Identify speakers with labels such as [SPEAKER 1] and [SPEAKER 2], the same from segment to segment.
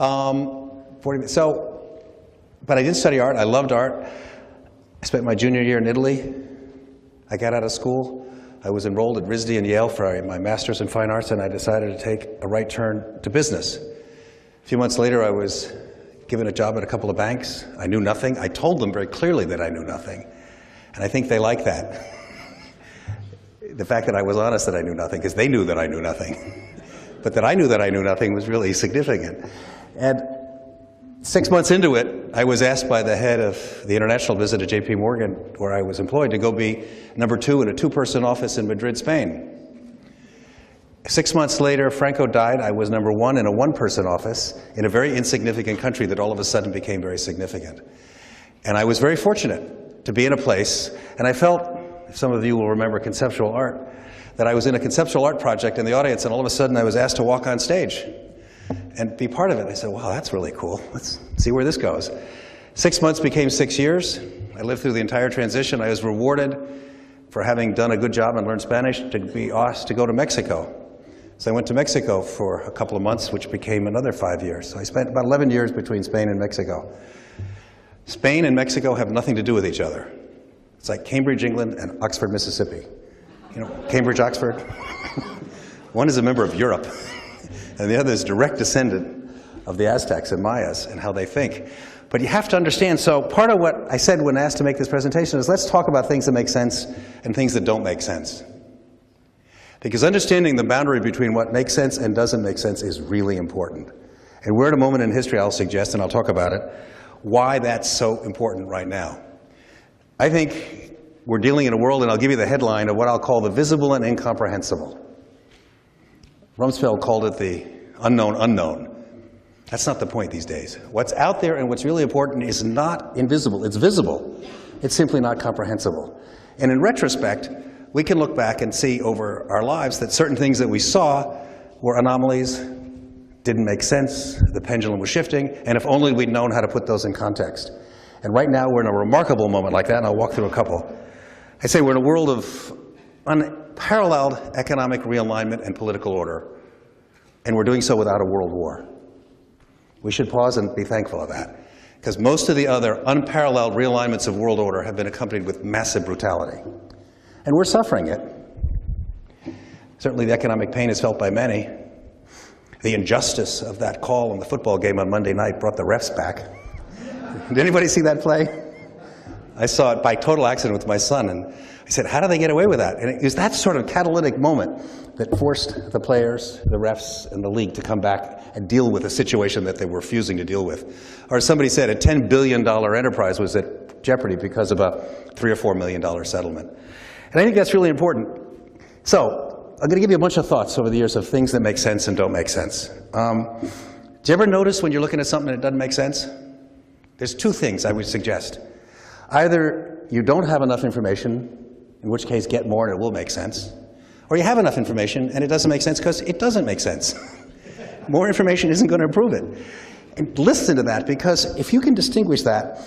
[SPEAKER 1] 40 minutes. But I didn't study art. I loved art. I spent my junior year in Italy. I got out of school. I was enrolled at RISD and Yale for my master's in fine arts, and I decided to take a right turn to business. A few months later, I was given a job at a couple of banks. I knew nothing. I told them very clearly that I knew nothing. And I think they liked that. The fact that I was honest that I knew nothing, because they knew that I knew nothing. But that I knew that I knew nothing was really significant. And 6 months into it, I was asked by the head of the international visit at JP Morgan, where I was employed, to go be number 2 in a 2-person office in Madrid, Spain. 6 months later, Franco died. I was number 1 in a 1-person office in a very insignificant country that all of a sudden became very significant. And I was very fortunate to be in a place, and I felt, if some of you will remember conceptual art, that I was in a conceptual art project in the audience, and all of a sudden I was asked to walk on stage and be part of it. I said, wow, that's really cool. Let's see where this goes. 6 months became 6 years. I lived through the entire transition. I was rewarded for having done a good job and learned Spanish to be asked to go to Mexico. So I went to Mexico for a couple of months, which became another 5 years. So I spent about 11 years between Spain and Mexico. Spain and Mexico have nothing to do with each other. It's like Cambridge, England, and Oxford, Mississippi. You know, Cambridge, Oxford. One is a member of Europe, and the other is direct descendant of the Aztecs and Mayas and how they think. But you have to understand, so part of what I said when asked to make this presentation is let's talk about things that make sense and things that don't make sense. Because understanding the boundary between what makes sense and doesn't make sense is really important. And we're at a moment in history, I'll suggest, and I'll talk about it, why that's so important right now. I think we're dealing in a world, and I'll give you the headline of what I'll call the visible and incomprehensible. Rumsfeld called it the unknown unknown. That's not the point these days. What's out there and what's really important is not invisible. It's visible. It's simply not comprehensible. And in retrospect, we can look back and see over our lives that certain things that we saw were anomalies, didn't make sense, the pendulum was shifting, and if only we'd known how to put those in context. And right now we're in a remarkable moment like that, and I'll walk through a couple. I say we're in a world of unparalleled economic realignment and political order, and we're doing so without a world war. We should pause and be thankful of that, because most of the other unparalleled realignments of world order have been accompanied with massive brutality. And we're suffering it. Certainly the economic pain is felt by many. The injustice of that call in the football game on Monday night brought the refs back. Did anybody see that play? I saw it by total accident with my son, and I said, how do they get away with that? And it was that sort of catalytic moment that forced the players, the refs, and the league to come back and deal with a situation that they were refusing to deal with. Or somebody said a $10 billion enterprise was at jeopardy because of a $3 or $4 million settlement. And I think that's really important. So I'm going to give you a bunch of thoughts over the years of things that make sense and don't make sense. Do you ever notice when you're looking at something that doesn't make sense? There's two things I would suggest. Either you don't have enough information, in which case get more and it will make sense, or you have enough information and it doesn't make sense because it doesn't make sense. More information isn't going to improve it. And listen to that, because if you can distinguish that,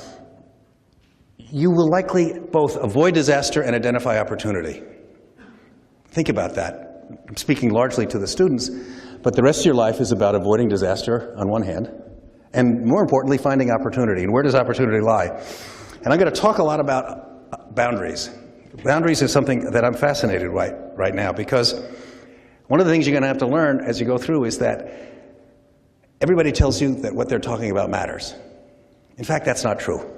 [SPEAKER 1] you will likely both avoid disaster and identify opportunity. Think about that. I'm speaking largely to the students, but the rest of your life is about avoiding disaster on one hand, and more importantly, finding opportunity. And where does opportunity lie? And I'm going to talk a lot about boundaries. Boundaries is something that I'm fascinated right now, because one of the things you're going to have to learn as you go through is that everybody tells you that what they're talking about matters. In fact, that's not true.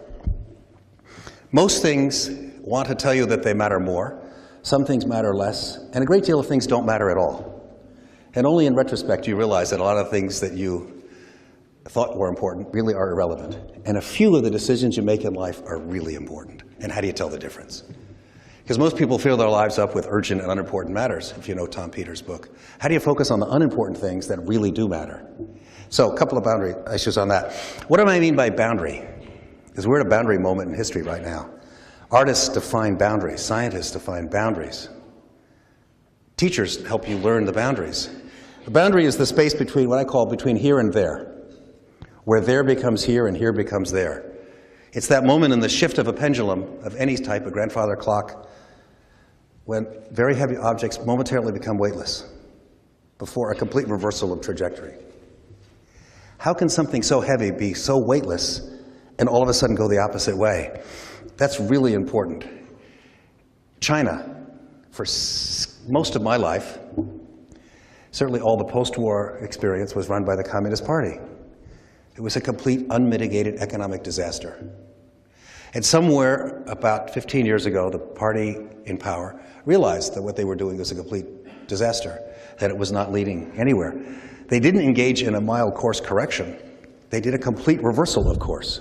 [SPEAKER 1] Most things want to tell you that they matter more. Some things matter less. And a great deal of things don't matter at all. And only in retrospect do you realize that a lot of things that you thought were important really are irrelevant. And a few of the decisions you make in life are really important. And how do you tell the difference? Because most people fill their lives up with urgent and unimportant matters, if you know Tom Peters' book. How do you focus on the unimportant things that really do matter? So a couple of boundary issues on that. What do I mean by boundary? Because we're at a boundary moment in history right now. Artists define boundaries. Scientists define boundaries. Teachers help you learn the boundaries. The boundary is the space between what I call between here and there, where there becomes here and here becomes there. It's that moment in the shift of a pendulum of any type, a grandfather clock, when very heavy objects momentarily become weightless before a complete reversal of trajectory. How can something so heavy be so weightless and all of a sudden go the opposite way? That's really important. China, for most of my life, certainly all the post-war experience was run by the Communist Party. It was a complete unmitigated economic disaster. And somewhere about 15 years ago, the party in power realized that what they were doing was a complete disaster, that it was not leading anywhere. They didn't engage in a mild course correction. They did a complete reversal of course.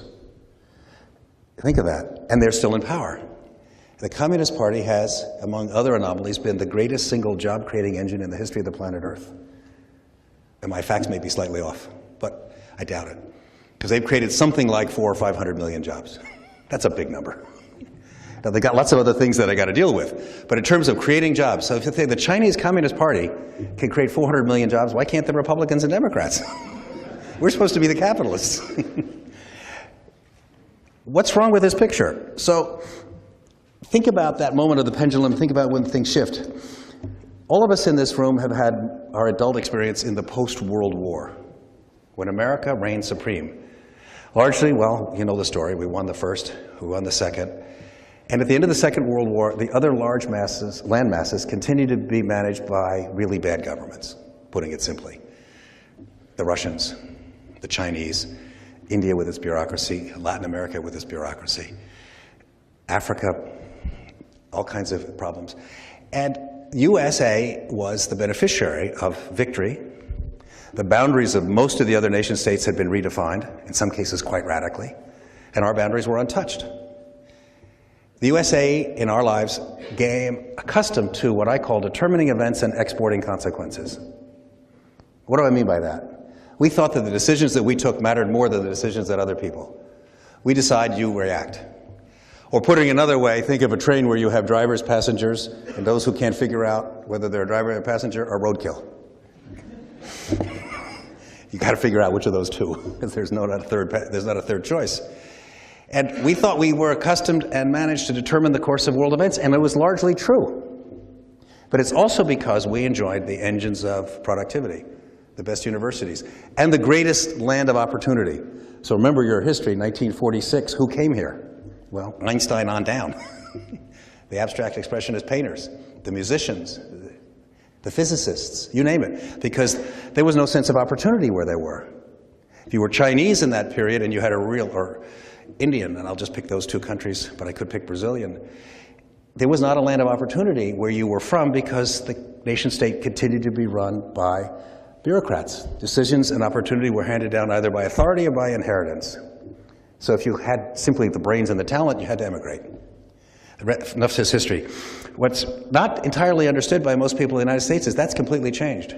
[SPEAKER 1] Think of that. And they're still in power. The Communist Party has, among other anomalies, been the greatest single job-creating engine in the history of the planet Earth. And my facts may be slightly off, but I doubt it. Because they've created something like 400 or 500 million jobs. That's a big number. Now, they've got lots of other things that I got to deal with. But in terms of creating jobs, so if you think the Chinese Communist Party can create 400 million jobs, why can't the Republicans and Democrats? We're supposed to be the capitalists. What's wrong with this picture? So think about that moment of the pendulum. Think about when things shift. All of us in this room have had our adult experience in the post-World War, when America reigned supreme. Largely, well, you know the story. We won the first, we won the second. And at the end of the Second World War, the other large masses, land masses, continued to be managed by really bad governments, putting it simply. The Russians, the Chinese, India with its bureaucracy, Latin America with its bureaucracy, Africa, all kinds of problems. And USA was the beneficiary of victory. The boundaries of most of the other nation states had been redefined, in some cases quite radically, and our boundaries were untouched. The USA, in our lives, became accustomed to what I call determining events and exporting consequences. What do I mean by that? We thought that the decisions that we took mattered more than the decisions that other people. We decide, you react. Or putting another way, think of a train where you have drivers, passengers, and those who can't figure out whether they're a driver or a passenger are roadkill. You got to figure out which of those two, because there's not a third choice. And we thought we were accustomed and managed to determine the course of world events, and it was largely true. But it's also because we enjoyed the engines of productivity, the best universities, and the greatest land of opportunity. So remember your history, 1946, who came here? Well, Einstein on down. The abstract expressionist painters, the musicians, the physicists, you name it, because there was no sense of opportunity where they were. If you were Chinese in that period and you had a real, or Indian, and I'll just pick those two countries, but I could pick Brazilian, there was not a land of opportunity where you were from because the nation state continued to be run by bureaucrats. Decisions and opportunity were handed down either by authority or by inheritance. So if you had simply the brains and the talent, you had to emigrate. Enough says history. What's not entirely understood by most people in the United States is that's completely changed.